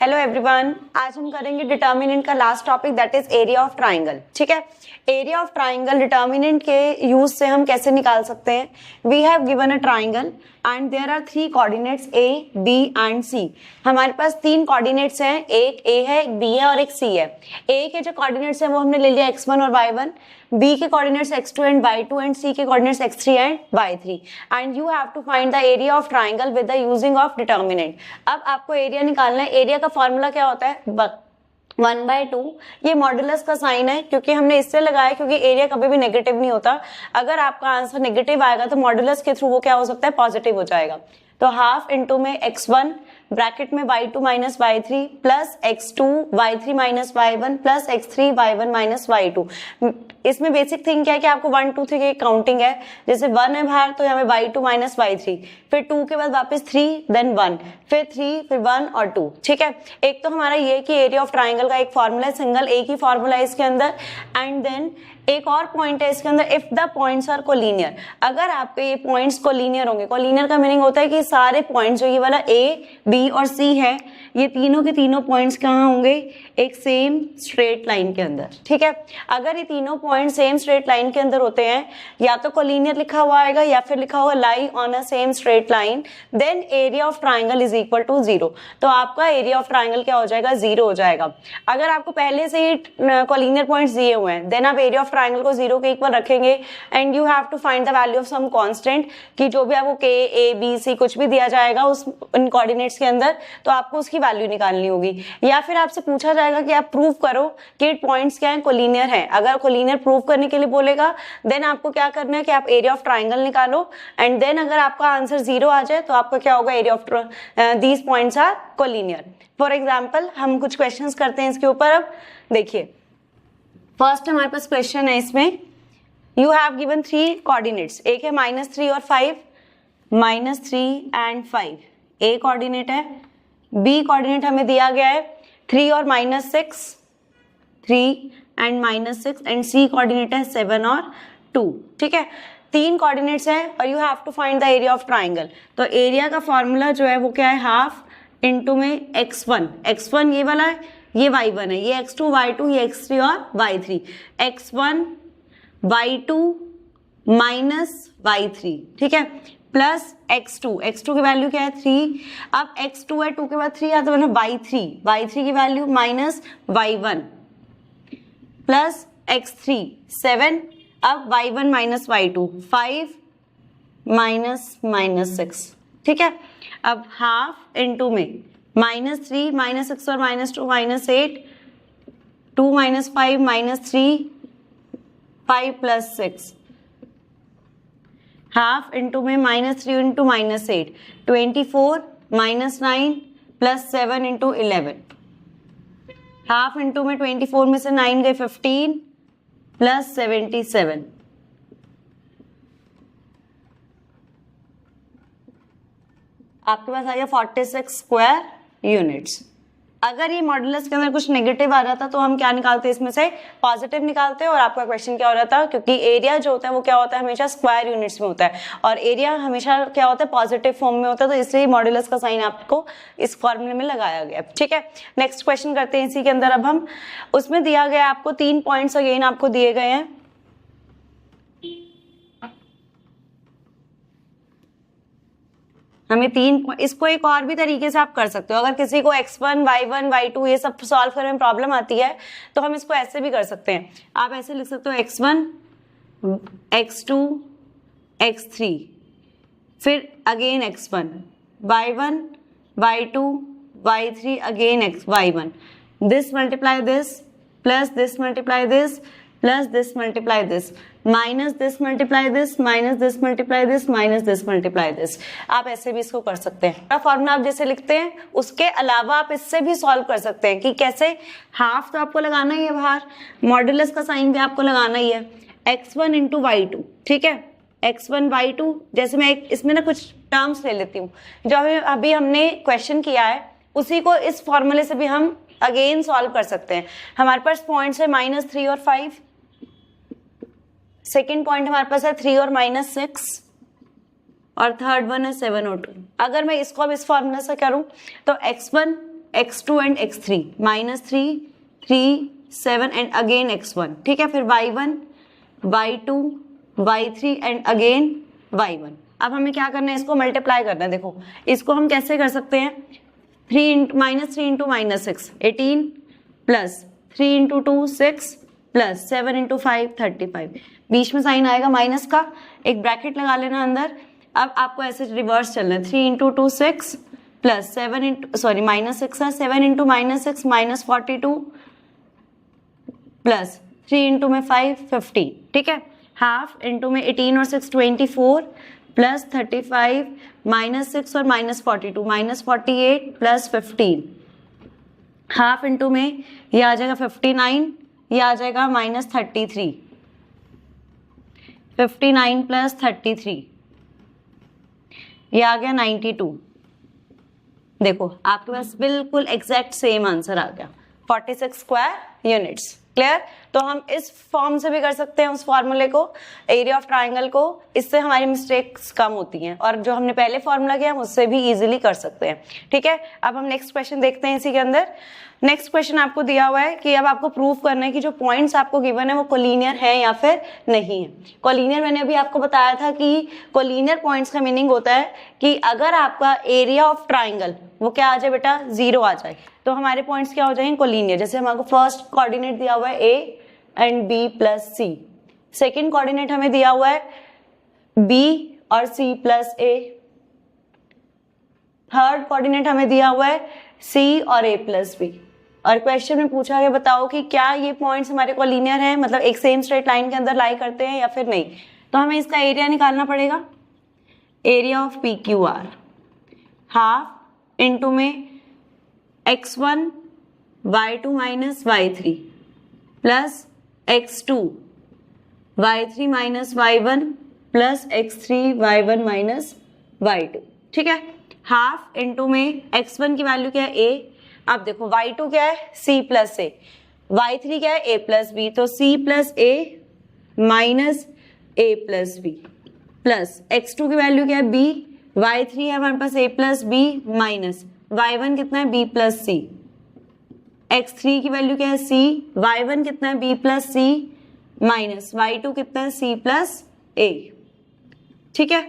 Hello everyone, आज हम करेंगे डिटर्मिनेंट का last topic that is area of triangle. ठीक है, एरिया ऑफ ट्राइंगल डिटर्मिनेंट के यूज से हम कैसे निकाल सकते हैं। We have given a triangle and there are three coordinates A, B and C. हमारे पास तीन कोऑर्डिनेट्स हैं, एक ए है, एक बी है और एक सी है। ए के जो कोऑर्डिनेट्स हैं वो हमने ले लिया x1 और y1, b के coordinates x2 and y2 and c के coordinates x3 and y3 and you have to find the area of triangle with the using of determinant. अब आपको एरिया निकालना है। एरिया का फॉर्मूला क्या होता है? 1/2। ये मॉडुलस का साइन है क्योंकि हमने इससे लगाया क्योंकि एरिया कभी भी नेगेटिव नहीं होता। अगर आपका आंसर नेगेटिव आएगा तो मॉडुलस के थ्रू वो क्या हो सकता है? पॉजिटिव हो जाएगा। तो हाफ इंटू में x1 ब्रैकेट में y2 minus y3 plus x2 y3 minus y1 plus x3 y1 minus y2। इसमें बेसिक थिंग क्या है कि आपको 1 2 3 की काउंटिंग है। जैसे 1 है बाहर तो यहाँ पे y2 माइनस y3, फिर 2 के बाद वापस 3 देन 1, फिर 3 फिर 1 और 2। ठीक है, एक तो हमारा ये कि एरिया ऑफ ट्राइंगल का एक फॉर्मूला है, सिंगल एक ही फॉर्मूला है इसके अंदर। एंड देन एक और पॉइंट है इसके अंदर, if the points are collinear. अगर आपके ये पॉइंट्स कोलिनियर होंगे, कोलिनियर का मीनिंग होता है कि सारे पॉइंट्स जो ये वाला ए, बी और सी है, ये तीनों के तीनों पॉइंट्स कहाँ होंगे? एक सेम स्ट्रेट लाइन के अंदर। ठीक है, अगर ये तीनों पॉइंट सेम स्ट्रेट लाइन के अंदर होते हैं, या तो कोलिनियर लिखा हुआ आएगा या फिर लिखा हुआ lie on a same straight line, then area of triangle is equal to 0। तो आपका एरिया ऑफ ट्राइंगल क्या हो जाएगा? 0 हो जाएगा। अगर आपको पहले से ही कोलिनियर पॉइंट्स दिए हुए हैं, देन आप एरिया ऑफ ट्राइंगल को 0 के इक्वल रखेंगे and you have to find the value of some constant, कि जो भी आपको के, ए, बी, सी कुछ भी दिया जाएगा उस इन कोऑर्डिनेट्स के अंदर, तो आपको उसकी वैल्यू निकालनी होगी। या फिर आपसे पूछा जाएगा कि आप प्रूव करो कि पॉइंट्स क्या है? कोलिनियर है। अगर कोलिनियर प्रूव करने के लिए बोलेगा देन आपको क्या करना है कि आप एरिया ऑफ ट्राइंगल निकालो एंड देन अगर आपका आंसर 0 आ जाए तो आपका क्या होगा? Area of these points are collinear. For example हम कुछ क्वेश्चंस करते हैं इसके ऊपर। अब देखिए, फर्स्ट हमारे पास क्वेश्चन है, इसमें यू हैव गिवन 3 कोऑर्डिनेट्स। एक है -3 और 5, -3 एंड 5 ए कोऑर्डिनेट है। बी कोऑर्डिनेट हमें दिया गया है 3 और -6, 3 एंड -6 एंड सी कोऑर्डिनेट है 7 और 2। ठीक है, 3 कोऑर्डिनेट्स हैं और you have to find the area of triangle. तो एरिया का फॉर्मूला जो है वो क्या है? हाफ इंटू में x1 ये वाला है, ये y1 है, ये x2 y2 ये x3 और y3। x1 y2 minus y3, ठीक है, प्लस x2 की वैल्यू क्या है? 3। अब x2 है, 2 के बाद 3 आता है मतलब y3 की value minus y1 plus x3 7। अब y1 माइनस y2 5 -6। ठीक है, अब हाफ इंटू में -3 -6 और -2 -8, 2 - 5 -3 5 + 6, हाफ इंटू में -3 इंटू -8 24 -9 + 7 इंटू 11, हाफ इंटू में 24 में से 9 गए 15 + 77, आपके पास आ गया 46 स्क्वायर यूनिट्स। अगर ये मॉडुलस के अंदर कुछ नेगेटिव आ रहा था तो हम क्या निकालते हैं? इसमें से पॉजिटिव निकालते हैं। और आपका क्वेश्चन क्या हो रहा था? क्योंकि एरिया जो होता है वो क्या होता है? हमेशा स्क्वायर यूनिट्स में होता है और एरिया हमेशा क्या होता है? पॉजिटिव फॉर्म में होता है, तो इसलिए मॉडुलस का साइन आपको इस फॉर्मूले में लगाया गया। ठीक है, नेक्स्ट क्वेश्चन करते हैं इसी के अंदर। अब हम उसमें दिया गया आपको 3 पॉइंट्स अगेन आपको दिए गए हैं। हमें 3, इसको एक और भी तरीके से आप कर सकते हो। अगर किसी को x1 y1 y2 ये सब सॉल्व करने में प्रॉब्लम आती है तो हम इसको ऐसे भी कर सकते हैं। आप ऐसे लिख सकते हो x1 x2 x3, फिर again x1 y1 y2 y3 again y1, this multiply this plus this multiply this plus this multiply this minus this multiply this minus this multiply this minus this multiply this. आप ऐसे भी इसको कर सकते हैं। Formula आप जैसे लिखते हैं उसके अलावा आप इससे भी सॉल्व कर सकते हैं कि कैसे? हाफ तो आपको लगाना ही है बाहर, मॉडुलस का साइन भी आपको लगाना ही है, x1 इंटू y2। ठीक है, x1 y2, जैसे मैं इसमें ना कुछ टर्म्स ले लेती हूँ जो अभी हमने क्वेश्चन किया है, उसी को इस फॉर्मूले से भी हम अगेन सॉल्व कर सकते हैं। हमारे पास पॉइंट्स है -3 और 5, सेकेंड पॉइंट हमारे पास है 3 और -6 और थर्ड वन है 7 और 2। अगर मैं इसको अब इस फॉर्मूला से करूं तो x1 x2 and x3, -3, 3, 7 and again x1, ठीक है। फिर y1, y2, y3 and again y1। अब हमें क्या करना है, इसको मल्टीप्लाई करना है। देखो इसको हम कैसे कर सकते हैं, -3 into -6 18 plus 3 into 2 6 plus 7 into 5 35, बीच में साइन आएगा माइनस का, एक ब्रैकेट लगा लेना अंदर। अब आपको ऐसे रिवर्स चलना है, 3 इंटू 2 6 प्लस 7 इंटू सॉरी -6 है, 7 इंटू -6 -42 प्लस 3 इंटू में 5 15, ठीक है। हाफ इंटू में 18 और 6 24 प्लस 35 -6 और -42 -48 प्लस 15, हाफ इंटू में ये आ जाएगा 59, ये आ जाएगा -33, 59 प्लस 33 ये आ गया 92। देखो आपके पास बिल्कुल एग्जैक्ट सेम आंसर आ गया, 46 स्क्वायर यूनिट्स। क्लियर? तो हम इस फॉर्म से भी कर सकते हैं उस फॉर्मूले को, एरिया ऑफ ट्राइंगल को, इससे हमारी मिस्टेक्स कम होती हैं, और जो हमने पहले फॉर्मूला किया हम उससे भी इजीली कर सकते हैं, ठीक है। अब हम नेक्स्ट क्वेश्चन देखते हैं इसी के अंदर। नेक्स्ट क्वेश्चन आपको दिया हुआ है कि अब आपको प्रूव करना है कि जो पॉइंट्स आपको गिवन है वो कोलिनियर है या फिर नहीं है। कोलिनियर मैंने अभी आपको बताया था कि कोलिनियर पॉइंट्स का मीनिंग होता है कि अगर आपका एरिया ऑफ ट्राइंगल वो क्या आ जाए बेटा, 0 आ जाए, तो हमारे पॉइंट्स क्या हो जाएंगे, कोलिनियर। जैसे हमारे फर्स्ट कोऑर्डिनेट दिया हुआ है a and b plus c, second coordinate हमें दिया हुआ है बी और c plus a, third coordinate हमें दिया हुआ है सी और ए प्लस बी। और क्वेश्चन में पूछा गया बताओ कि क्या ये पॉइंट्स हमारे कोलिनियर हैं, मतलब एक सेम स्ट्रेट लाइन के अंदर लाई करते हैं या फिर नहीं। तो हमें इसका एरिया निकालना पड़ेगा, area of P Q R, half into में x1 y2 minus y3 plus x2 y3 minus y1 plus x3 y1 minus y2, ठीक है। हाफ इंटू में x1 की वैल्यू क्या है a, अब देखो y2 क्या है c प्लस ए, y3 क्या है a प्लस बी, तो c plus a minus a plus b plus x2 की वैल्यू क्या है b, y3 है हमारे पास a plus b minus y1 कितना है b प्लस सी, x3 की वैल्यू क्या है c, y1 कितना है b plus c minus y2 कितना है c प्लस a, ठीक है।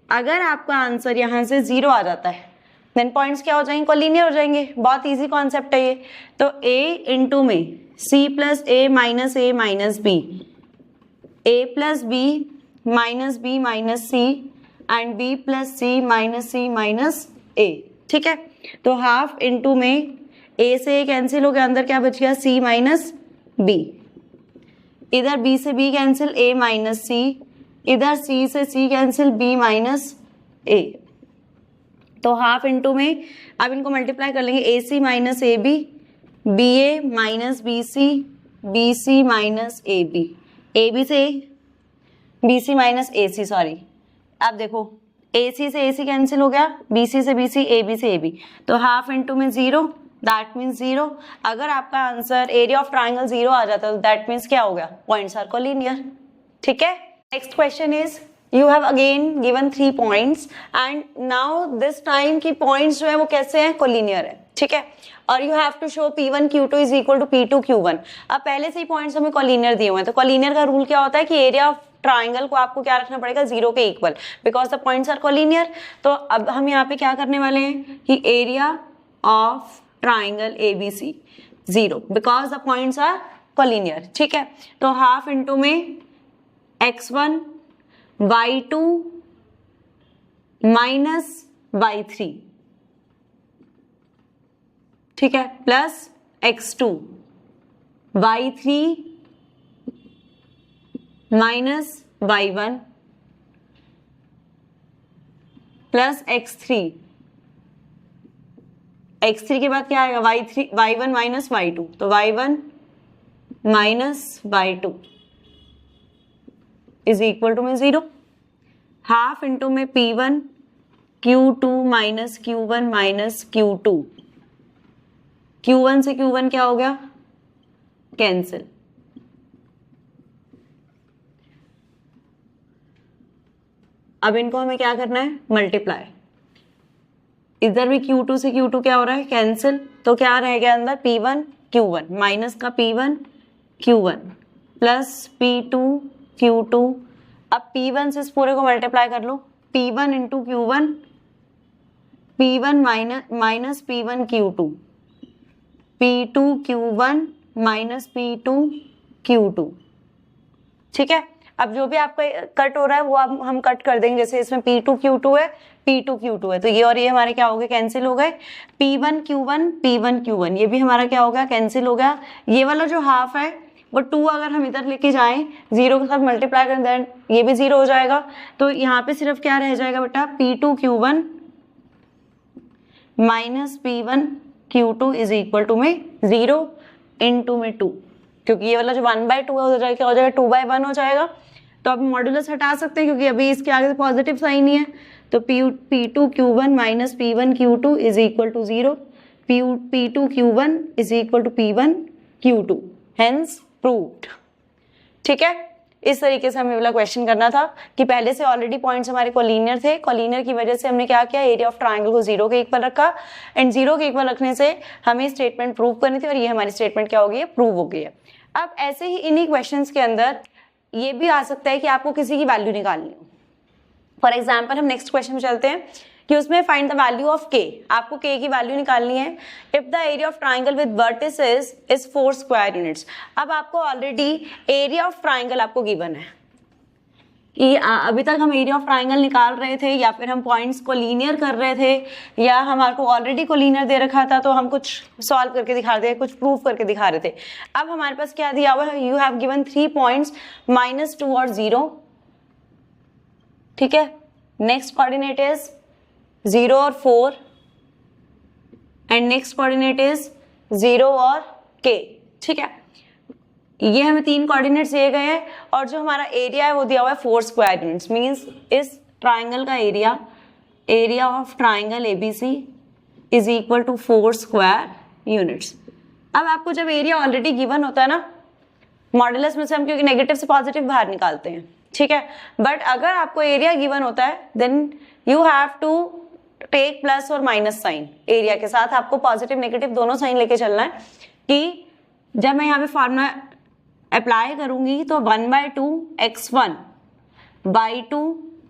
अगर आपका आंसर यहां से 0 आ जाता है देन पॉइंट्स क्या हो जाएंगे, कोलिनियर हो जाएंगे। बहुत इजी कॉन्सेप्ट है ये। तो a इंटू में c plus a minus b, a plus b minus c and b plus c minus a, ठीक है। तो हाफ इंटू में a से a कैंसिल हो गया, अंदर क्या बच गया c माइनस b, इधर b से b cancel a minus c, इधर c से c cancel b minus a। तो हाफ इंटू में अब इनको मल्टीप्लाई कर लेंगे, a c minus a B, b a minus b c minus a b से b c minus a c, sorry. अब देखो ए सी से ए सी कैंसिल हो गया, बी सी से बी सी, ए बी से ए बी, तो हाफ इंटू में 0, दैट मीन्स 0। अगर आपका आंसर एरिया ऑफ ट्राइंगल 0 आ जाता है तो दैट मीन्स क्या हो गया, पॉइंट्स आर कोलिनियर, ठीक है। Next question is you have again given 3 points and now this time की points जो है वो कैसे हैं, कोलिनियर है, ठीक है। और you have to show P1 Q2 is equal to P2 Q1। अब पहले से ही points हमें कोलिनियर दिए हुए हैं, तो कोलिनियर का रूल क्या होता है कि एरिया ऑफ ट्राइंगल को आपको क्या रखना पड़ेगा, 0 के equal, because the points are collinear. तो अब हम यहाँ पे क्या करने वाले हैं कि area of triangle ABC 0 because the points are collinear, ठीक है। तो हाफ इंटू में x1 y2 माइनस y3, ठीक है, plus x2 y3 minus y1 plus x3 के बाद क्या आएगा, y1 माइनस y2, तो y1 minus y2 is equal to में 0। हाफ इंटू में P1 Q2 minus Q1 minus Q2, Q1 से Q1 क्या हो गया, कैंसिल। अब इनको हमें क्या करना है, मल्टीप्लाई। इधर भी Q2 से Q2 क्या हो रहा है, कैंसिल, तो क्या रह गया अंदर, P1 Q1 माइनस का P1 Q1 plus P2 Q2। अब P1 से इस पूरे को मल्टीप्लाई कर लो, P1 into Q1, P1 minus P1 Q2, P2 Q1 minus P2 Q2। ठीक है, अब जो भी आपका कट हो रहा है वो अब हम कट कर देंगे, जैसे इसमें P2 Q2 है, P2 Q2 है, तो ये और ये हमारे क्या हो गए, कैंसिल हो गए। P1 Q1 P1 Q1 ये भी हमारा क्या हो गया, कैंसिल हो गया। ये वाला जो हाफ है वो 2 अगर हम इधर लेके जाएं, 0 के साथ मल्टीप्लाई करें, देन ये भी 0 हो जाएगा। तो यहाँ पे सिर्फ क्या रह जाएगा बेटा, P2 Q1 minus P1 Q2 is equal to में 0 इंटू में 2, क्योंकि ये वाला जो 1/2 है हो जाएगा, क्या हो जाएगा, 2/1 हो जाएगा। तो अब मॉड्यूलस हटा सकते हैं क्योंकि अभी इसके आगे पॉजिटिव साइन ही है। तो P2 Q1 minus P1 Q2 is equal to 0, P2 Q1 is equal to P1 Q2, hence proved. ठीक है, इस तरीके से हमें वाला क्वेश्चन करना था कि पहले से ऑलरेडी पॉइंट्स हमारे कोलिनियर थे, कोलिनियर की वजह से हमने क्या किया, एरिया ऑफ ट्रायंगल को 0 के इक्वल रखा, एंड 0 के इक्वल रखने से हमें स्टेटमेंट प्रूव करनी थी, और ये हमारी स्टेटमेंट क्या हो गई है, प्रूव हो गई है। अब ऐसे ही इन्हीं क्वेश्चंस के अंदर ये भी आ सकता है कि आपको किसी की वैल्यू निकालनी हो। फॉर एग्जाम्पल हम नेक्स्ट क्वेश्चन में चलते हैं कि उसमें find the value of k, आपको k की वैल्यू निकालनी है। If the area of triangle with vertices is 4 square units. अब आपको ऑलरेडी एरिया ऑफ ट्राइंगल आपको गिवन है कि अभी तक हम एरिया ऑफ ट्राइंगल निकाल रहे थे, या फिर हम पॉइंट्स को लीनियर कर रहे थे, या हमारे को ऑलरेडी को लीनियर दे रखा था तो हम कुछ सॉल्व करके दिखा रहे थे, कुछ प्रूव करके दिखा रहे थे। अब हमारे पास क्या दिया हुआ है, यू हैव गिवन 3 पॉइंट्स -2 और 0। ठीक है, नेक्स्ट कोऑर्डिनेट इज 0 और 4, एंड नेक्स्ट कोऑर्डिनेट इज 0 और k। ठीक है, ये हमें 3 कोऑर्डिनेट्स दिए गए हैं, और जो हमारा एरिया है वो दिया हुआ है 4 स्क्वायर यूनिट्स। मींस इस ट्राइंगल का area of triangle ABC is equal to 4 square units. अब आपको जब एरिया ऑलरेडी गिवन होता है ना, मॉडुलस में से हम क्योंकि नेगेटिव से पॉजिटिव बाहर निकालते हैं, ठीक है, बट अगर आपको एरिया गिवन होता है then you have to take plus और माइनस साइन। एरिया के साथ आपको पॉजिटिव नेगेटिव दोनों साइन लेके चलना है, कि जब मैं यहाँ पे फॉर्मूला अप्लाई करूंगी तो 1/2 x1 y2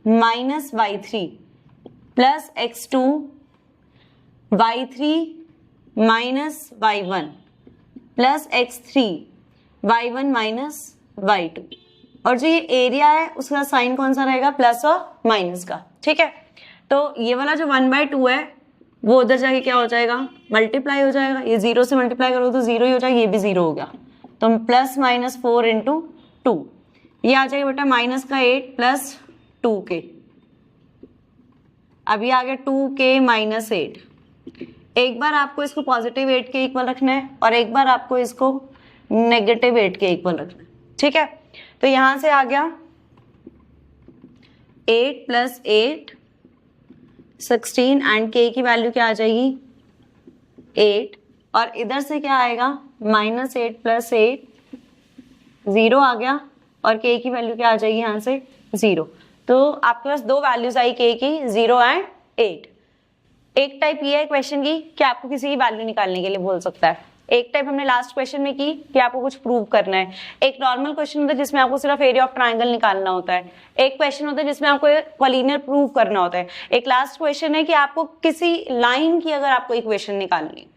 minus y3 plus x2 y3 minus y1 plus x3 y1 minus y2, और जो ये एरिया है उसका साइन कौन सा रहेगा, प्लस और माइनस का। ठीक है, तो ये वाला जो 1/2 है वो उधर जाके क्या हो जाएगा, मल्टीप्लाई हो जाएगा। ये 0 से मल्टीप्लाई करो तो 0 ही हो जाएगा, ये भी 0 हो गया, तो प्लस माइनस 4 इंटू 2, ये आ जाएगा बेटा माइनस का 8 प्लस 2k। अभी आ गया 2k माइनस 8। एक बार आपको इसको पॉजिटिव 8 के इक्वल रखना है, और एक बार आपको इसको नेगेटिव 8 के इक्वल रखना है। ठीक है, तो यहां से आ गया 8 प्लस 8 16, एंड k की वैल्यू क्या आ जाएगी 8, और इधर से क्या आएगा -8 प्लस 8 0 आ गया, और k की वैल्यू क्या आ जाएगी यहाँ से 0। तो आपके पास 2 वैल्यूज आई k की, 0 एंड 8। एक टाइप ये है क्वेश्चन की कि आपको किसी की वैल्यू निकालने के लिए बोल सकता है। एक टाइप हमने लास्ट क्वेश्चन में की कि आपको कुछ प्रूव करना है। एक नॉर्मल क्वेश्चन होता है जिसमें आपको सिर्फ एरिया ऑफ ट्रायंगल निकालना होता है। एक क्वेश्चन होता है जिसमें आपको कोलिनियर प्रूव करना होता है। एक लास्ट क्वेश्चन है कि आपको किसी लाइन की अगर आपको इक्वेशन निकालनी है।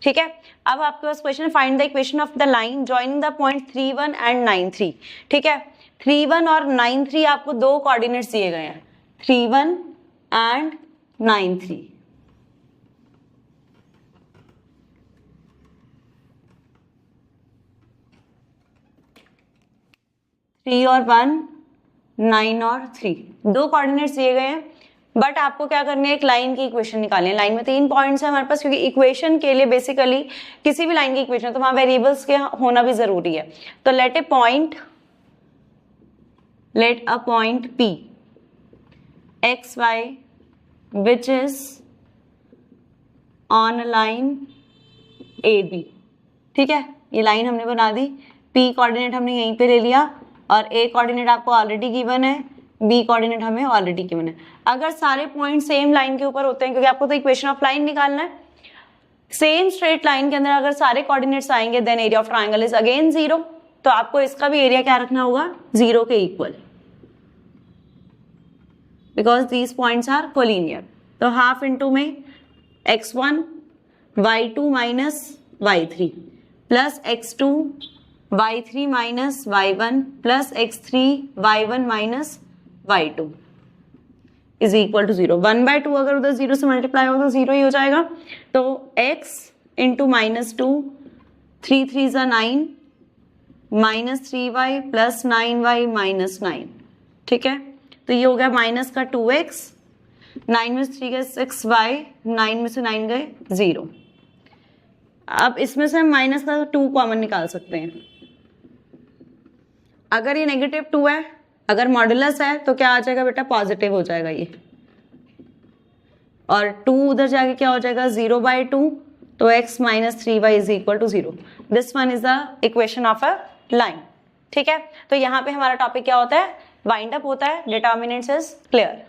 ठीक है, अब आपके पास question find the equation of the line joining the point 3,1 and 9,3। ठीक है, 3,1 और 9,3 आपको 2 कोऑर्डिनेट्स दिए गए हैं, 3,1 एंड 9,3। 3 और 1, 9 और 3, 2 कोऑर्डिनेट्स दिए गए हैं, बट आपको क्या करनी है, एक लाइन की इक्वेशन निकालनी है। लाइन में 3 पॉइंट्स है हमारे पास, क्योंकि इक्वेशन के लिए बेसिकली किसी भी लाइन की इक्वेशन तो वहां वेरिएबल्स के होना भी जरूरी है। तो let a point P x y which is on a line AB। ठीक है, ये लाइन हमने बना दी, P कोऑर्डिनेट हमने यहीं पे ले लिया, और A कोऑर्डिनेट आपको ऑलरेडी गिवन है बी कोऑर्डिनेट हमें ऑलरेडी गिवन है। अगर सारे पॉइंट सेम लाइन के ऊपर होते हैं, क्योंकि आपको तो इक्वेशन ऑफ लाइन निकालना है, सेम स्ट्रेट लाइन के अंदर अगर सारे कोऑर्डिनेट्स आएंगे then area of triangle is again 0, तो आपको इसका भी एरिया क्या रखना होगा, 0 के equal, because these points are collinear. तो हाफ इंटू में x1 y2 minus y3 plus x2 y3 minus y1 plus x3 y1 minus y2 is equal to 0। 1/2 अगर उधर 0 से मल्टीप्लाई हो तो 0 ही हो जाएगा। तो x इंटू माइनस 2, 3 3 ज़ा 9 minus 3y plus 9y minus 9, ठीक है। तो ये हो गया माइनस का 2x, 9 में से 3 गए 6y, 9 में से 9 गए 0। अब इसमें से हम माइनस का 2 कॉमन निकाल सकते हैं। अगर ये नेगेटिव 2 है, अगर मॉडुलस है तो क्या आ जाएगा बेटा, पॉजिटिव हो जाएगा ये, और 2 उधर जाके क्या हो जाएगा 0/2, तो x minus 3y is equal to 0। This one is the equation of a line, ठीक है। तो यहाँ पे हमारा टॉपिक क्या होता है, वाइंड अप होता है, डिटर्मिनेंट्स इज क्लियर।